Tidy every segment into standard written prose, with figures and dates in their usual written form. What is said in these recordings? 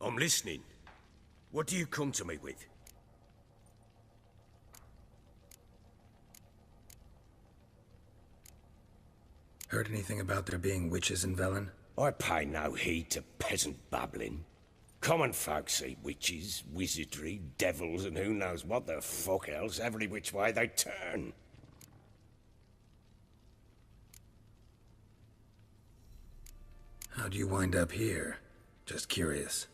I'm listening. What do you come to me with? Heard anything about there being witches in Velen? I pay no heed to peasant babbling. Common folk see witches, wizardry, devils, and who knows what the fuck else every which way they turn. How'd you wind up here? Just curious.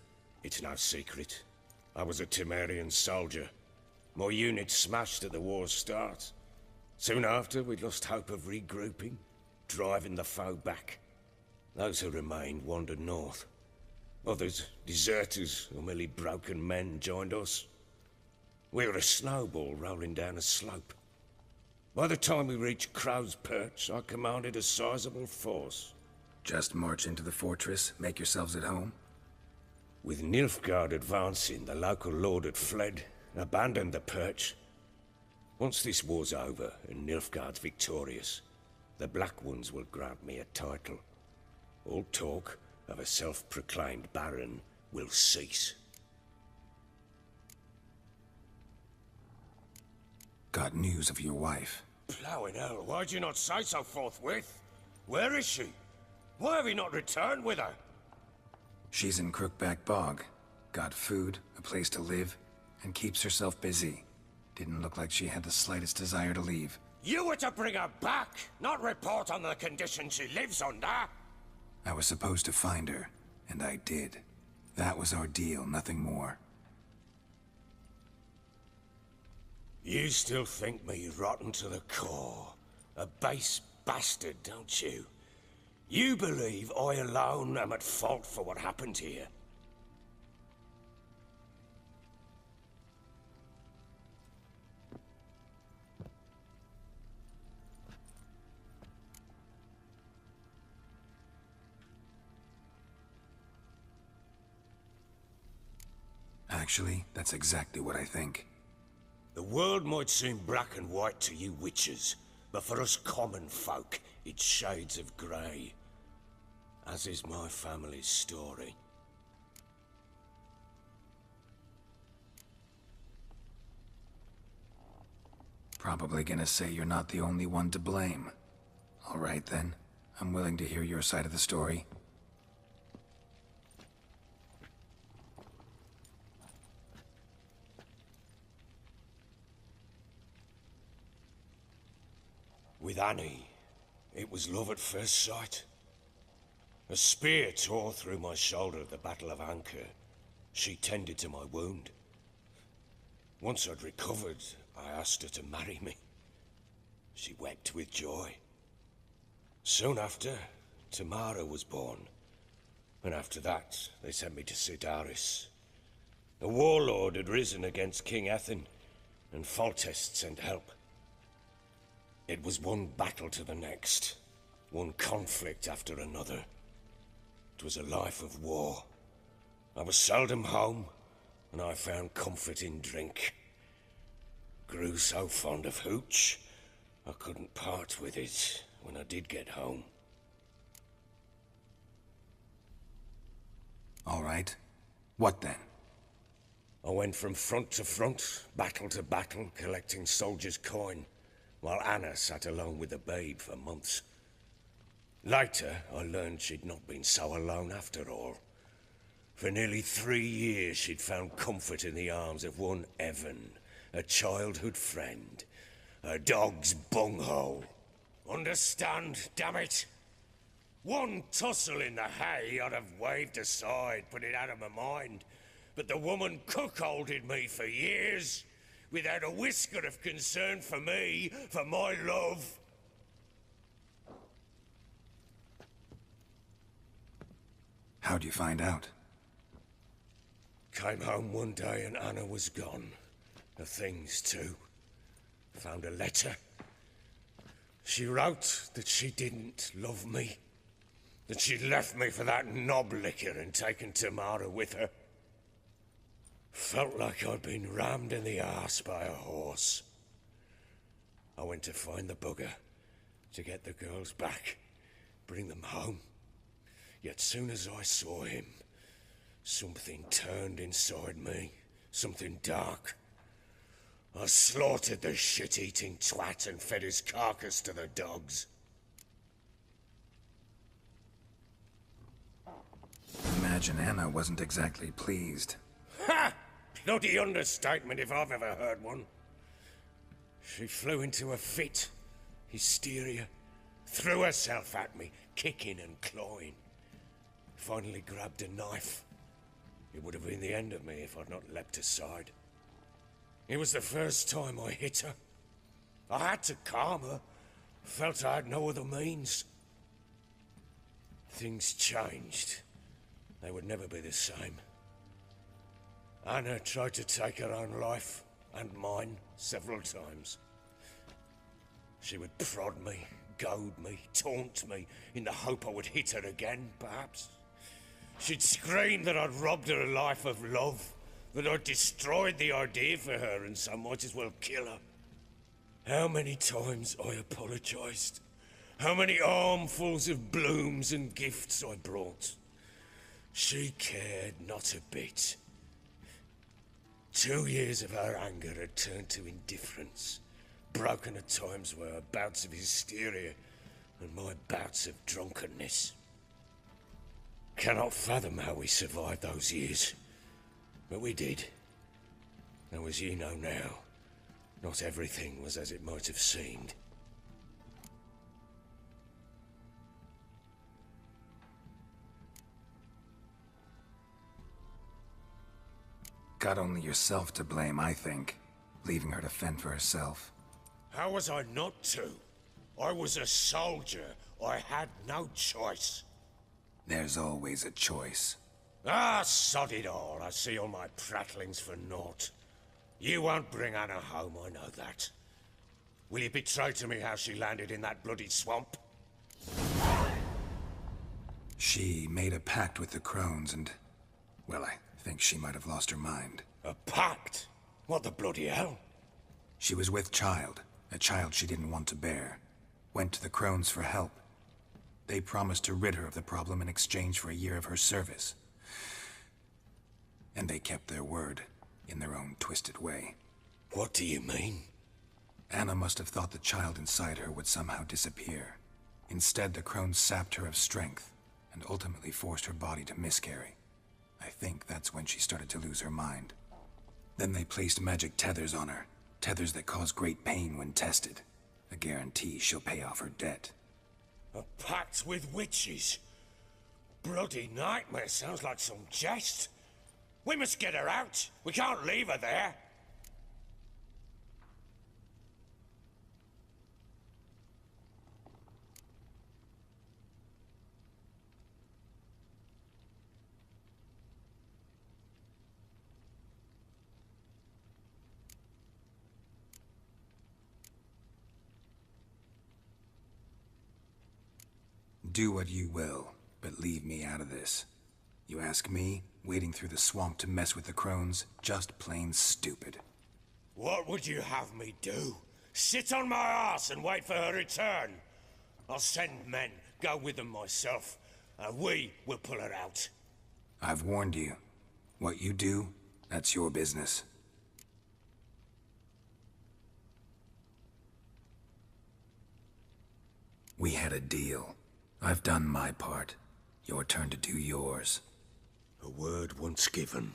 It's no secret. I was a Temerian soldier. My unit smashed at the war's start. Soon after, we lost hope of regrouping, driving the foe back. Those who remained wandered north. Others, deserters or merely broken men, joined us. We were a snowball rolling down a slope. By the time we reached Crow's Perch, I commanded a sizable force. Just march into the fortress, make yourselves at home? With Nilfgaard advancing, the local lord had fled, abandoned the Perch. Once this war's over and Nilfgaard's victorious, the Black Ones will grant me a title. All talk of a self-proclaimed baron will cease. Got news of your wife. Plowing hell, why'd you not say so forthwith? Where is she? Why have you not returned with her? She's in Crookback Bog. Got food, a place to live, and keeps herself busy. Didn't look like she had the slightest desire to leave. You were to bring her back, not report on the conditions she lives under. I was supposed to find her, and I did. That was our deal, nothing more. You still think me rotten to the core. A base bastard, don't you? You believe I alone am at fault for what happened here? Actually, that's exactly what I think. The world might seem black and white to you witches, but for us common folk, it's shades of grey. As is my family's story. Probably gonna say you're not the only one to blame. All right then, I'm willing to hear your side of the story. With Annie, it was love at first sight. A spear tore through my shoulder at the Battle of Anchor. She tended to my wound. Once I'd recovered, I asked her to marry me. She wept with joy. Soon after, Tamara was born. And after that, they sent me to Sidaris. A warlord had risen against King Ethan, and Foltest sent help. It was one battle to the next, one conflict after another. It was a life of war. I was seldom home, and I found comfort in drink. Grew so fond of hooch, I couldn't part with it when I did get home. All right. What then? I went from front to front, battle to battle, collecting soldiers' coin, while Anna sat alone with the babe for months. Later, I learned she'd not been so alone after all. For nearly 3 years, she'd found comfort in the arms of one Evan, a childhood friend. A dog's bunghole. Understand, damn it? One tussle in the hay I'd have waved aside, put it out of my mind. But the woman cuckolded me for years, without a whisker of concern for me, for my love. How'd you find out? Came home one day and Anna was gone. The things too. Found a letter. She wrote that she didn't love me. That she'd left me for that knob licker and taken Tamara with her. Felt like I'd been rammed in the arse by a horse. I went to find the bugger, to get the girls back, bring them home. Yet soon as I saw him, Something turned inside me. Something dark. I slaughtered the shit-eating twat and fed his carcass to the dogs. Imagine Anna wasn't exactly pleased. Ha! Bloody understatement if I've ever heard one. She flew into a fit. Hysteria. Threw herself at me, kicking and clawing. Finally grabbed a knife. It would have been the end of me if I'd not leapt aside. It was the first time I hit her. I had to calm her. Felt I had no other means. Things changed. They would never be the same. Anna tried to take her own life, and mine, several times. She would prod me, goad me, taunt me, in the hope I would hit her again, perhaps. She'd scream that I'd robbed her a life of love, that I'd destroyed the idea for her, and so might as well kill her. How many times I apologized. How many armfuls of blooms and gifts I brought. She cared not a bit. 2 years of her anger had turned to indifference, broken at times by her bouts of hysteria and my bouts of drunkenness. Cannot fathom how we survived those years, but we did. Though as you know now, not everything was as it might have seemed. Got only yourself to blame, I think. Leaving her to fend for herself. How was I not to? I was a soldier. I had no choice. There's always a choice. Ah, sod it all. I see all my prattlings for naught. You won't bring Anna home, I know that. Will you betray to me how she landed in that bloody swamp? She made a pact with the crones and... well, I think she might have lost her mind. A pact? What the bloody hell? She was with child, a child she didn't want to bear. Went to the crones for help. They promised to rid her of the problem in exchange for a year of her service. And they kept their word, in their own twisted way. What do you mean? Anna must have thought the child inside her would somehow disappear. Instead, the crones sapped her of strength, and ultimately forced her body to miscarry. I think that's when she started to lose her mind. Then they placed magic tethers on her, tethers that cause great pain when tested. A guarantee she'll pay off her debt. A pact with witches? Bloody nightmare, sounds like some jest. We must get her out. We can't leave her there. Do what you will, but leave me out of this. You ask me, wading through the swamp to mess with the crones, just plain stupid. What would you have me do? Sit on my ass and wait for her return? I'll send men, go with them myself, and we will pull her out. I've warned you. What you do, that's your business. We had a deal. I've done my part. Your turn to do yours. A word once given.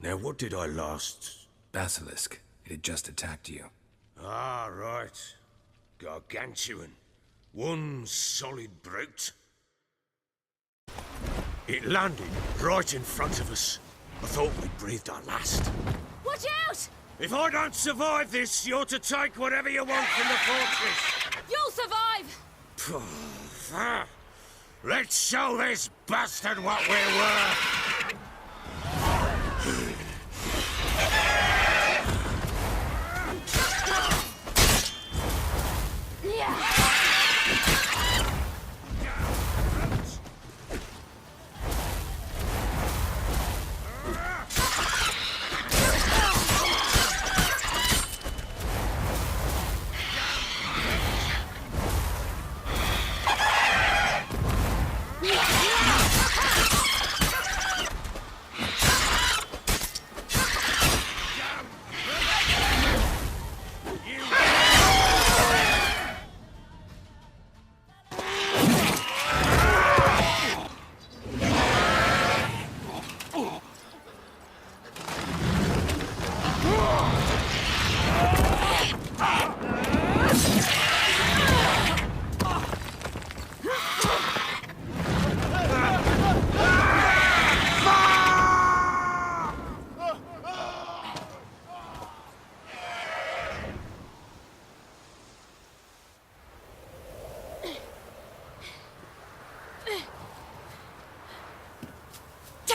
Now what did I last... Basilisk. It had just attacked you. Ah, right. Gargantuan. One solid brute. It landed right in front of us. I thought we'd breathed our last. Watch out! If I don't survive this, you're to take whatever you want from the fortress. You'll survive! Let's show this bastard what we're worth!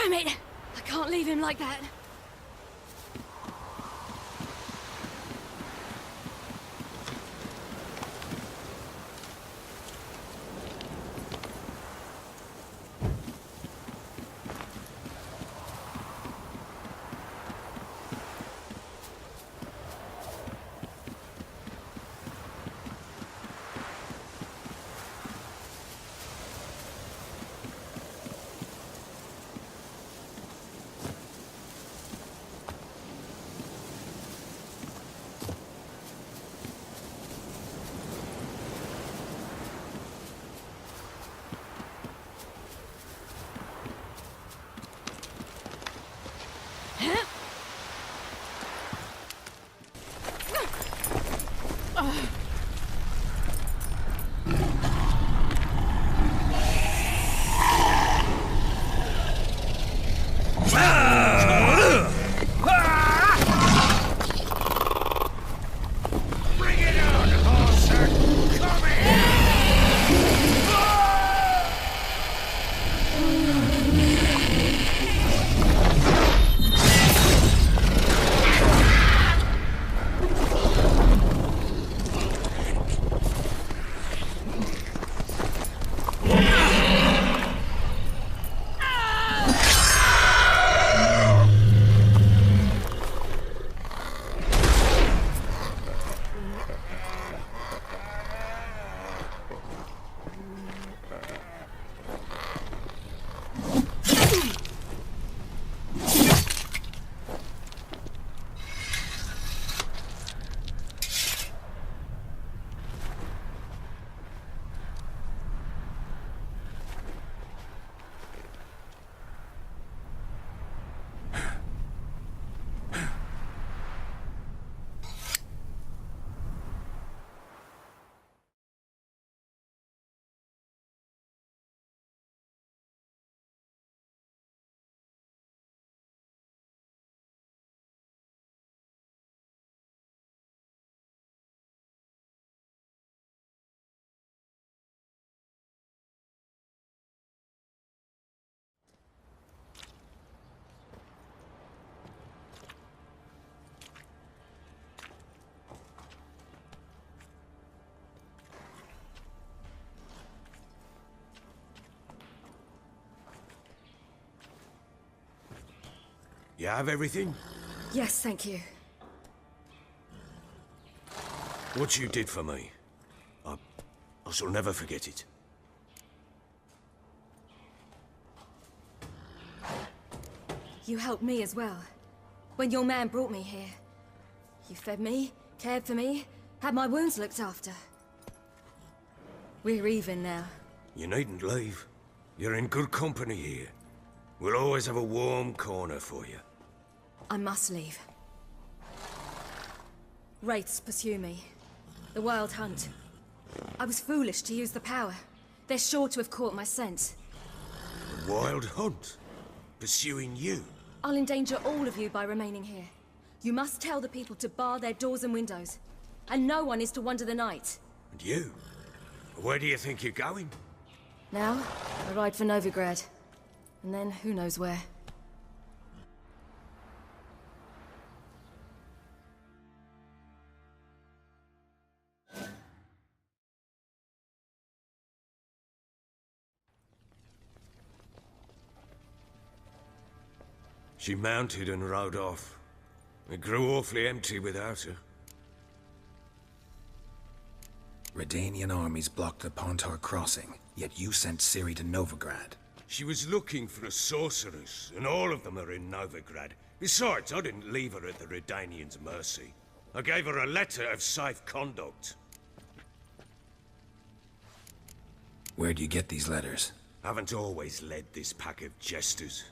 Damn it! I can't leave him like that. You have everything? Yes, thank you. What you did for me, I shall never forget it. You helped me as well. When your man brought me here. You fed me, cared for me, had my wounds looked after. We're even now. You needn't leave. You're in good company here. We'll always have a warm corner for you. I must leave. Wraiths pursue me. The Wild Hunt. I was foolish to use the power. They're sure to have caught my scent. The Wild Hunt? Pursuing you? I'll endanger all of you by remaining here. You must tell the people to bar their doors and windows. And no one is to wander the night. And you? Where do you think you're going? Now, I ride for Novigrad. And then, who knows where. She mounted and rode off. It grew awfully empty without her. Redanian armies blocked the Pontar crossing, yet you sent Ciri to Novigrad. She was looking for a sorceress, and all of them are in Novigrad. Besides, I didn't leave her at the Redanians' mercy. I gave her a letter of safe conduct. Where do you get these letters? Haven't always led this pack of jesters.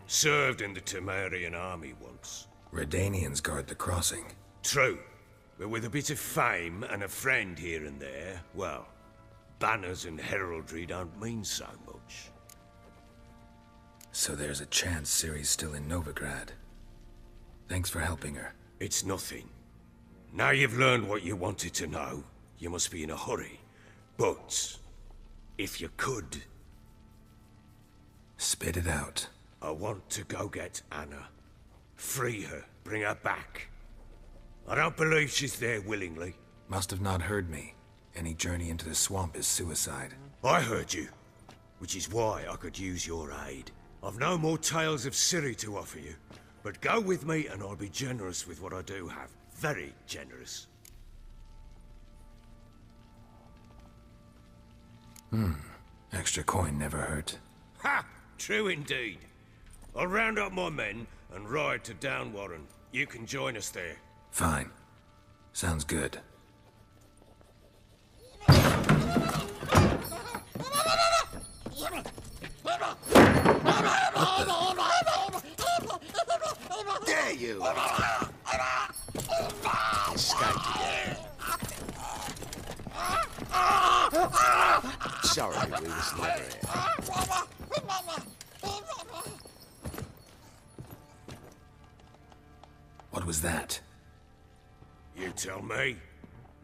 Served in the Temerian army once. Redanians guard the crossing. True. But with a bit of fame and a friend here and there, well, banners and heraldry don't mean so much. So there's a chance Ciri's still in Novigrad. Thanks for helping her. It's nothing. Now you've learned what you wanted to know, you must be in a hurry. But, if you could... Spit it out. I want to go get Anna. Free her, bring her back. I don't believe she's there willingly. Must have not heard me. Any journey into the swamp is suicide. I heard you, which is why I could use your aid. I've no more tales of Ciri to offer you, but go with me and I'll be generous with what I do have. Very generous. Extra coin never hurt. Ha! True indeed. I'll round up my men and ride to Downwarren. You can join us there. Fine. Sounds good. There you are. Escaped again. Sorry, we was never here. What was that? You tell me.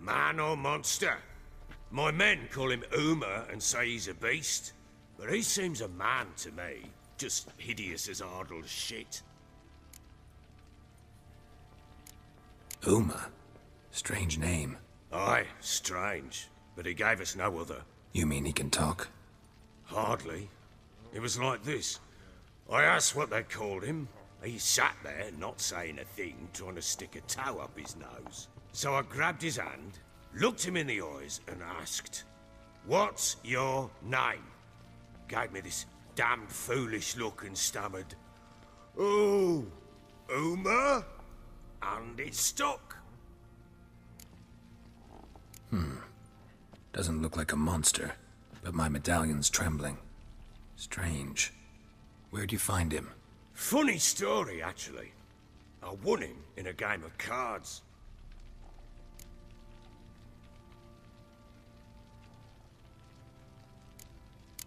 Man or monster? My men call him Uma and say he's a beast, but he seems a man to me. Just hideous as Ardle's shit. Uma? Strange name. Aye, strange. But he gave us no other. You mean he can talk? Hardly. It was like this. I asked what they called him. He sat there, not saying a thing, trying to stick a toe up his nose. So I grabbed his hand, looked him in the eyes, and asked, "What's your name?" Gave me this damned foolish look and stammered, "Oh, Uma?" And it stuck. Doesn't look like a monster, but my medallion's trembling. Strange. Where'd you find him? Funny story, actually. I won him in a game of cards.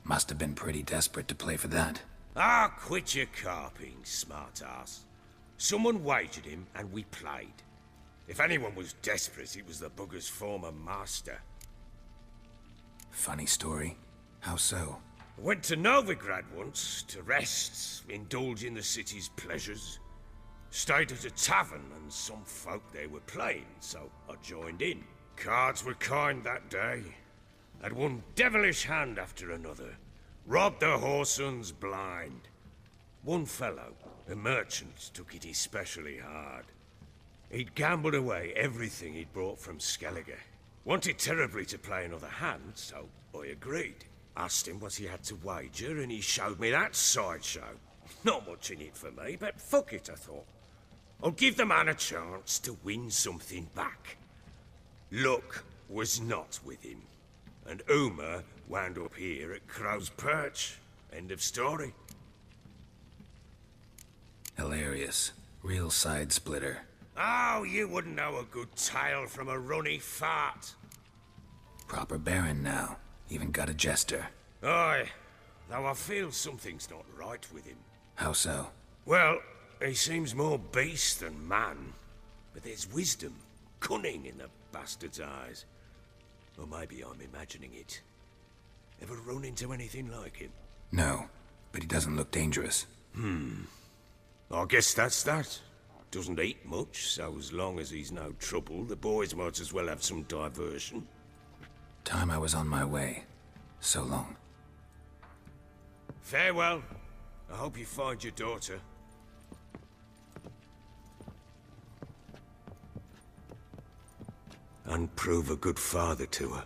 Must have been pretty desperate to play for that. Ah, quit your carping, smartass. Someone wagered him, and we played. If anyone was desperate, it was the bugger's former master. Funny story. How so? I went to Novigrad once, to rest, indulge in the city's pleasures. Stayed at a tavern, and some folk there were playing, so I joined in. Cards were kind that day. Had one devilish hand after another. Robbed the whoresons blind. One fellow, a merchant, took it especially hard. He'd gambled away everything he'd brought from Skellige. Wanted terribly to play another hand, so I agreed. Asked him what he had to wager, and he showed me that sideshow. Not much in it for me, but fuck it, I thought. I'll give the man a chance to win something back. Luck was not with him, and Uma wound up here at Crow's Perch. End of story. Hilarious. Real side splitter. Oh, you wouldn't know a good tale from a runny fart. Proper baron now. Even got a jester. Aye, though I feel something's not right with him. How so? Well, he seems more beast than man. But there's wisdom, cunning in the bastard's eyes. Or maybe I'm imagining it. Ever run into anything like him? No, but he doesn't look dangerous. I guess that's that. Doesn't eat much, so as long as he's no trouble, the boys might as well have some diversion. Time I was on my way. So long. Farewell. I hope you find your daughter. And prove a good father to her.